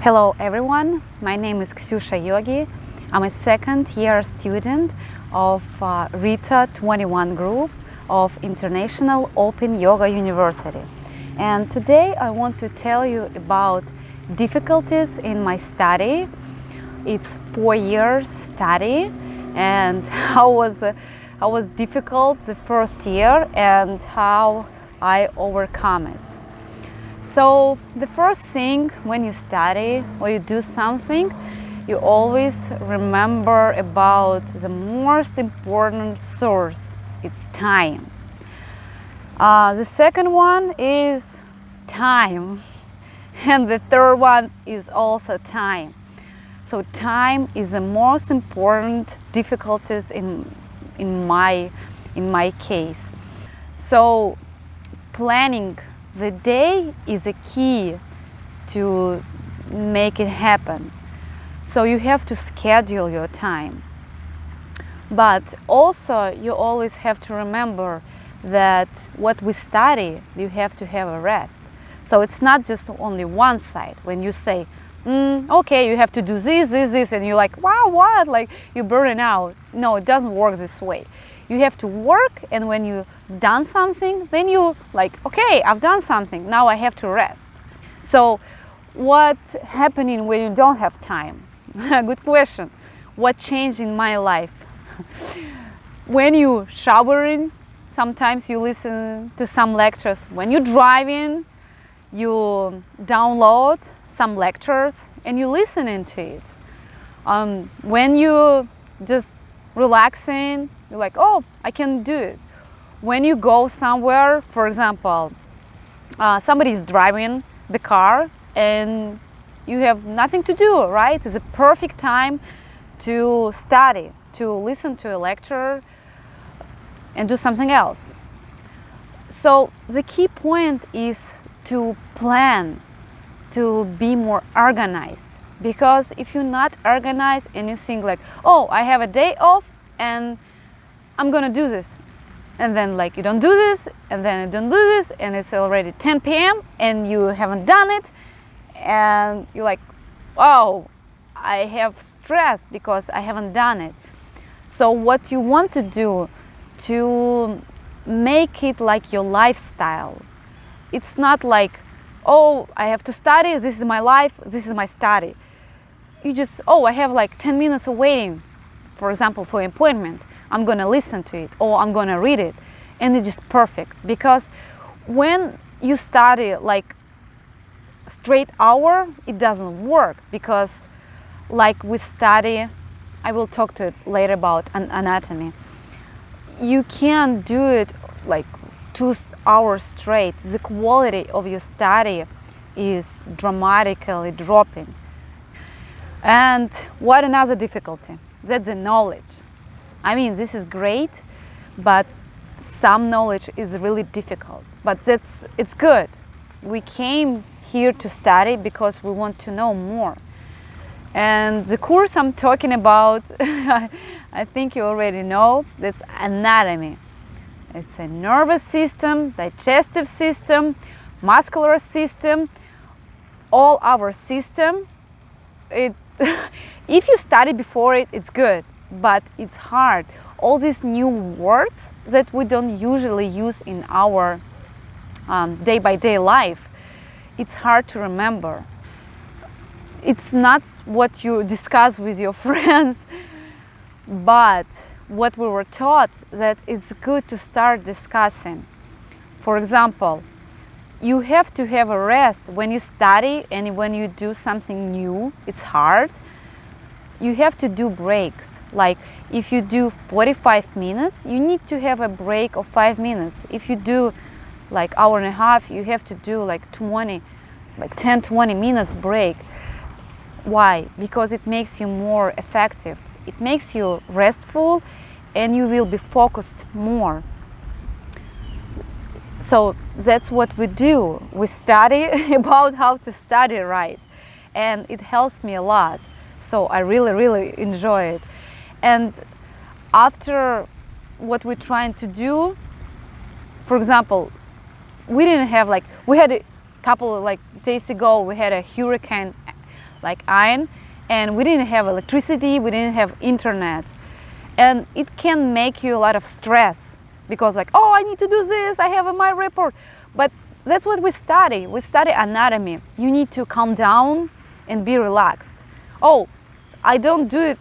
Hello everyone, my name is Ksyusha Yogi. I'm a second-year student of RITA 21 group of International Open Yoga University. And today I want to tell you about difficulties in my study. It's 4 years study and how was difficult the first year and how I overcome it. So the first thing when you study or you do something, you always remember about the most important source. It's time. The second one is time. And the third one is also time. So time is the most important difficulties in my case. So planning the day is a key to make it happen. So you have to schedule your time. But also you always have to remember that what we study, you have to have a rest. So it's not just only one side. When you say, okay, you have to do this, and you're like, wow, what? Like you're burning out. No, it doesn't work this way. You have to work, and when you've done something, then you like, okay, I've done something, now I have to rest. So what's happening when you don't have time? Good question. What changed in my life? When you showering, sometimes you listen to some lectures. When you're driving, you download some lectures and you listen into it. When you just relaxing, you're like, oh, I can do it. When you go somewhere, for example, somebody is driving the car and you have nothing to do, right? It's a perfect time to study, to listen to a lecture and do something else. So the key point is to plan, to be more organized. Because if you're not organized and you think like, oh, I have a day off and I'm gonna do this, and then like you don't do this, and then you don't do this, and it's already 10 p.m. and you haven't done it, and you're like, oh, I have stress because I haven't done it. So what you want to do to make it like your lifestyle. It's not like, oh, I have to study, this is my life, this is my study. You just, oh, I have like 10 minutes of waiting, for example, for an appointment. I'm going to listen to it or I'm going to read it. And it's just perfect. Because when you study like straight hour, it doesn't work. Because like we study, I will talk to it later about anatomy. You can't do it like 2 hours straight. The quality of your study is dramatically dropping. And what another difficulty? That's the knowledge. I mean, this is great, but some knowledge is really difficult. But it's good. We came here to study because we want to know more. And the course I'm talking about, I think you already know, that's anatomy. It's a nervous system, digestive system, muscular system, all our system. If you study before it, it's good, but it's hard. All these new words that we don't usually use in our day-by-day life, it's hard to remember. It's not what you discuss with your friends, but what we were taught that it's good to start discussing. For example, you have to have a rest when you study and when you do something new, it's hard. You have to do breaks. Like if you do 45 minutes, you need to have a break of 5 minutes. If you do like hour and a half, you have to do like 10-20 minutes break. Why? Because it makes you more effective. It makes you restful and you will be focused more. So that's what we do. We study about how to study right. And it helps me a lot. So I really enjoy it. And after what we're trying to do, for example, we didn't have we had a couple days ago, we had a hurricane like iron, and we didn't have electricity, we didn't have internet. And it can make you a lot of stress because like, oh, I need to do this, I have my report. But that's what we study. We study anatomy. You need to calm down and be relaxed. Oh, I don't do it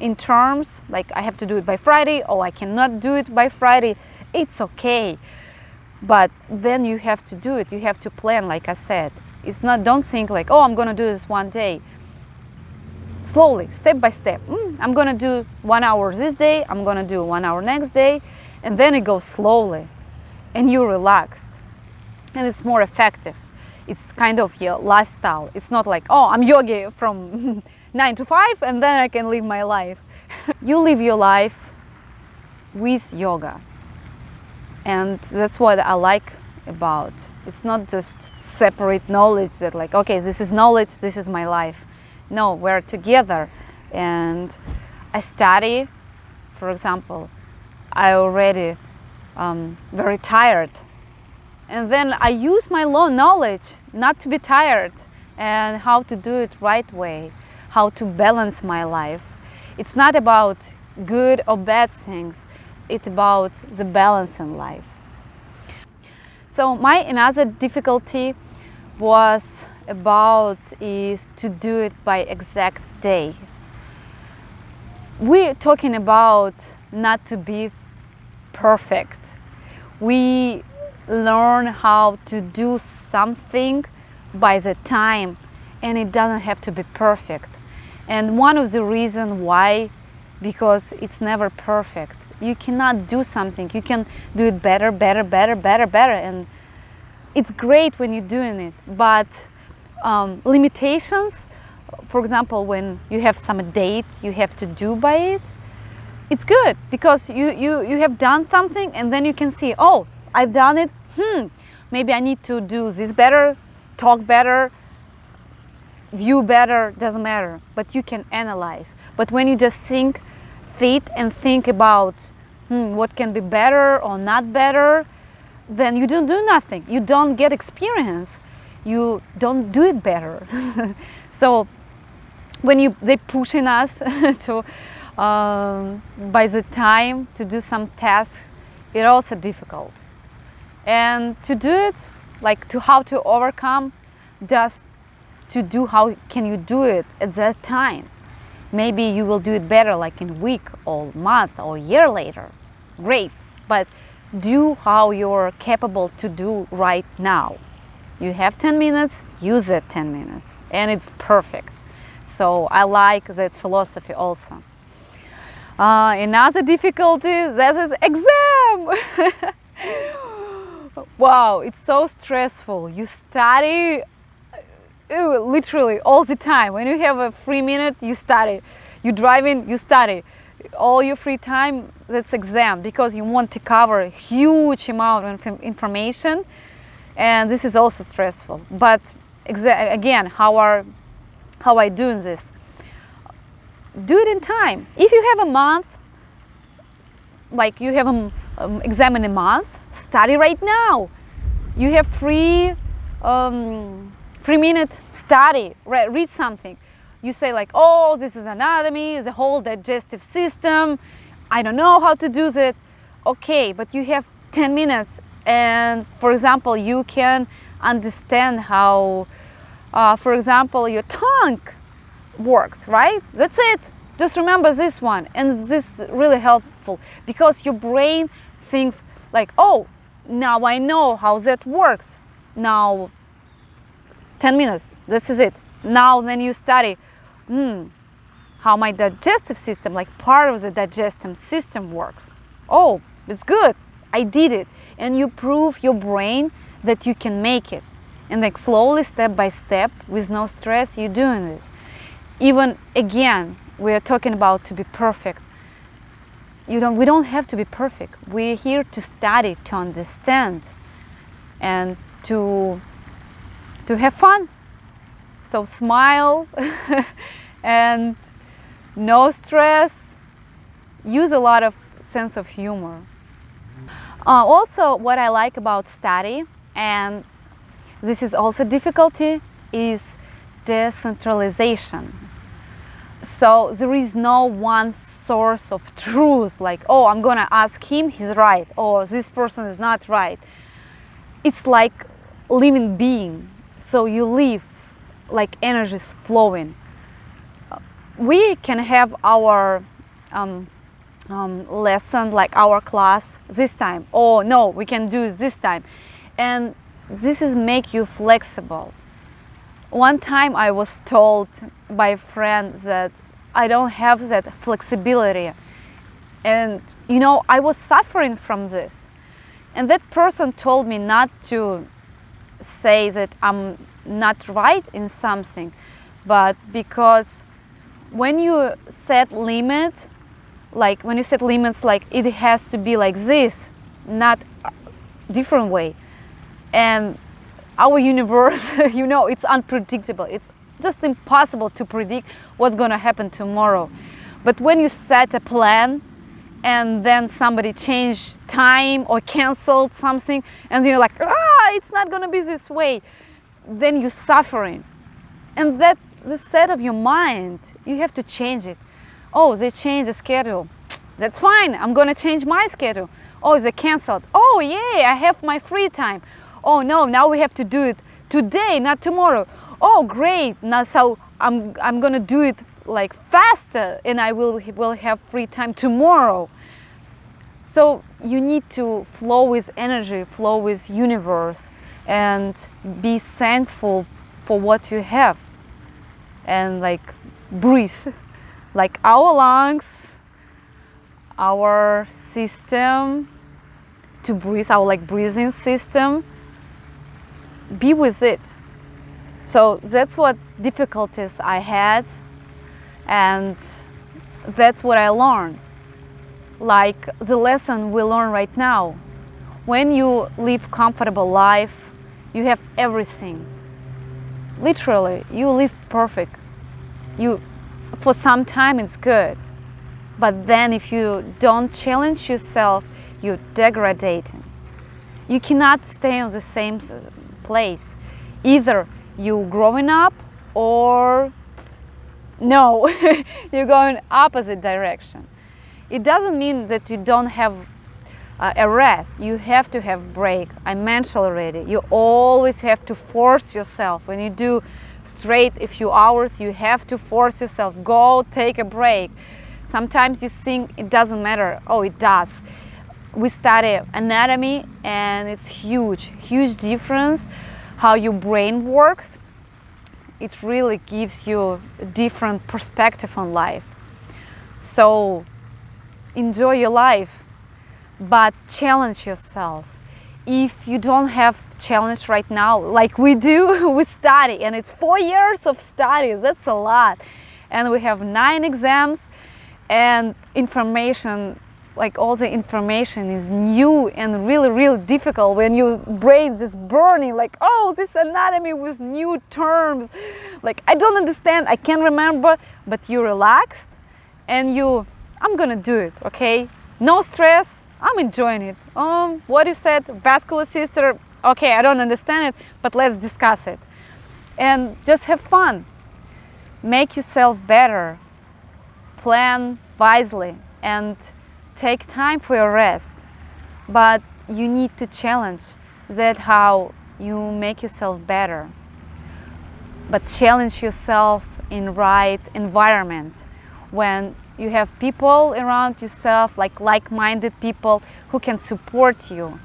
in terms like I have to do it by Friday, or I cannot do it by Friday. It's okay. But then you have to do it. You have to plan, like I said. It's not, don't think like, oh, I'm going to do this one day. Slowly, step by step. I'm going to do 1 hour this day. I'm going to do 1 hour next day. And then it goes slowly. And you're relaxed. And it's more effective. It's kind of your lifestyle. It's not like, oh, I'm yogi from 9 to 5 and then I can live my life. You live your life with yoga. And that's what I like about. It's not just separate knowledge that like, okay, this is knowledge, this is my life. No, we're together. And I study, for example, I already very tired. And then I use my low knowledge not to be tired and how to do it right way, how to balance my life. It's not about good or bad things, it's about the balance in life. So my another difficulty was about is to do it by exact day. We're talking about not to be perfect. We learn how to do something by the time, and it doesn't have to be perfect. And one of the reasons why, because it's never perfect. You cannot do something, you can do it better, and it's great when you're doing it, but limitations, for example, when you have some date you have to do by it, it's good because you have done something and then you can see, oh, I've done it, maybe I need to do this better, talk better, view better, doesn't matter, but you can analyze. But when you just think about what can be better or not better, then you don't do nothing. You don't get experience. You don't do it better. So when they pushing us to by the time to do some tasks, it's also difficult. And to do it, like to how to overcome, just to do how can you do it at that time. Maybe you will do it better like in a week or month or year later. Great, but do how you're capable to do right now. You have 10 minutes, use that 10 minutes, and it's perfect. So I like that philosophy also. Another difficulty, that is exam. Wow, it's so stressful. You study literally all the time. When you have a free minute, you study. You driving, you study. All your free time, that's exam, because you want to cover a huge amount of information, and this is also stressful. But again, how I doing this? Do it in time. If you have a month, like you have an exam in a month, study right now. You have free minute, study, read something. You say like, oh, this is anatomy, the whole digestive system, I don't know how to do that. Okay, but you have 10 minutes, and for example, you can understand how, for example, your tongue works, right? That's it. Just remember this one, and this is really helpful because your brain thinks like, oh, now I know how that works. Now 10 minutes, this is it. Now then you study how my digestive system, like part of the digestive system works. Oh, it's good, I did it. And you prove your brain that you can make it. And like slowly, step by step, with no stress, you're doing this. Even again, we are talking about to be perfect. We don't have to be perfect. We're here to study, to understand, and to have fun. So smile and no stress. Use a lot of sense of humor. Also, what I like about study, and this is also difficulty, is decentralization. So there is no one source of truth, like, oh, I'm gonna ask him, he's right, or this person is not right. It's like living being. So you live like energy is flowing. We can have our lesson, like our class this time. Oh no, we can do it this time. And this is make you flexible. One time I was told by a friend that I don't have that flexibility. And you know, I was suffering from this. And that person told me not to say that I'm not right in something, but because when you set limits, like it has to be like this, not different way. And our universe, you know, it's unpredictable. It's just impossible to predict what's going to happen tomorrow. But when you set a plan and then somebody changed time or canceled something and you're like, it's not going to be this way, then you're suffering. And that's the set of your mind. You have to change it. Oh, they changed the schedule. That's fine. I'm going to change my schedule. Oh, they canceled. Oh, yeah, I have my free time. Oh no, now we have to do it today, not tomorrow. Oh great, now so I'm gonna do it like faster and I will have free time tomorrow. So you need to flow with energy, flow with universe, and be thankful for what you have. And like breathe, like our lungs, our system, to breathe, our like breathing system. Be with it. So that's what difficulties I had, and that's what I learned. Like the lesson we learn right now. When you live comfortable life, you have everything. Literally, you live perfect. For some time it's good, but then if you don't challenge yourself, you're degrading. You cannot stay on the same place. Either you growing up or no, you're going opposite direction. It doesn't mean that you don't have a rest. You have to have break. I mentioned already, you always have to force yourself. When you do straight a few hours, you have to force yourself. Go take a break. Sometimes you think it doesn't matter. Oh, it does. We study anatomy and it's huge difference how your brain works. It really gives you a different perspective on life. So enjoy your life, but challenge yourself. If you don't have challenge right now, like we do, we study, and it's 4 years of studies, that's a lot. And we have 9 exams and information, like all the information is new and really difficult when your brain is burning, like, oh, this anatomy with new terms, like I don't understand, I can't remember, but you're relaxed and I'm gonna do it, okay? No stress, I'm enjoying it. What you said, vascular system, okay, I don't understand it, but let's discuss it. And just have fun. Make yourself better. Plan wisely and take time for your rest, but you need to challenge. That's how you make yourself better. But challenge yourself in right environment, when you have people around yourself, like-minded people who can support you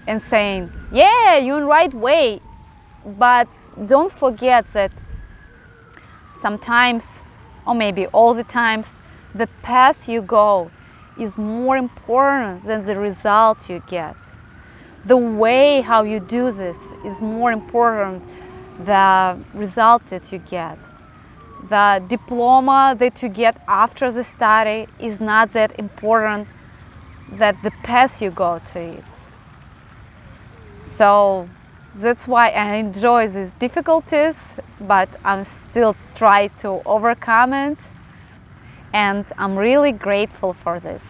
and saying, yeah, you're in the right way. But don't forget that sometimes, or maybe all the times, the path you go is more important than the result you get. The way how you do this is more important than the result that you get. The diploma that you get after the study is not that important than the path you go to it. So that's why I enjoy these difficulties, but I'm still trying to overcome it. And I'm really grateful for this.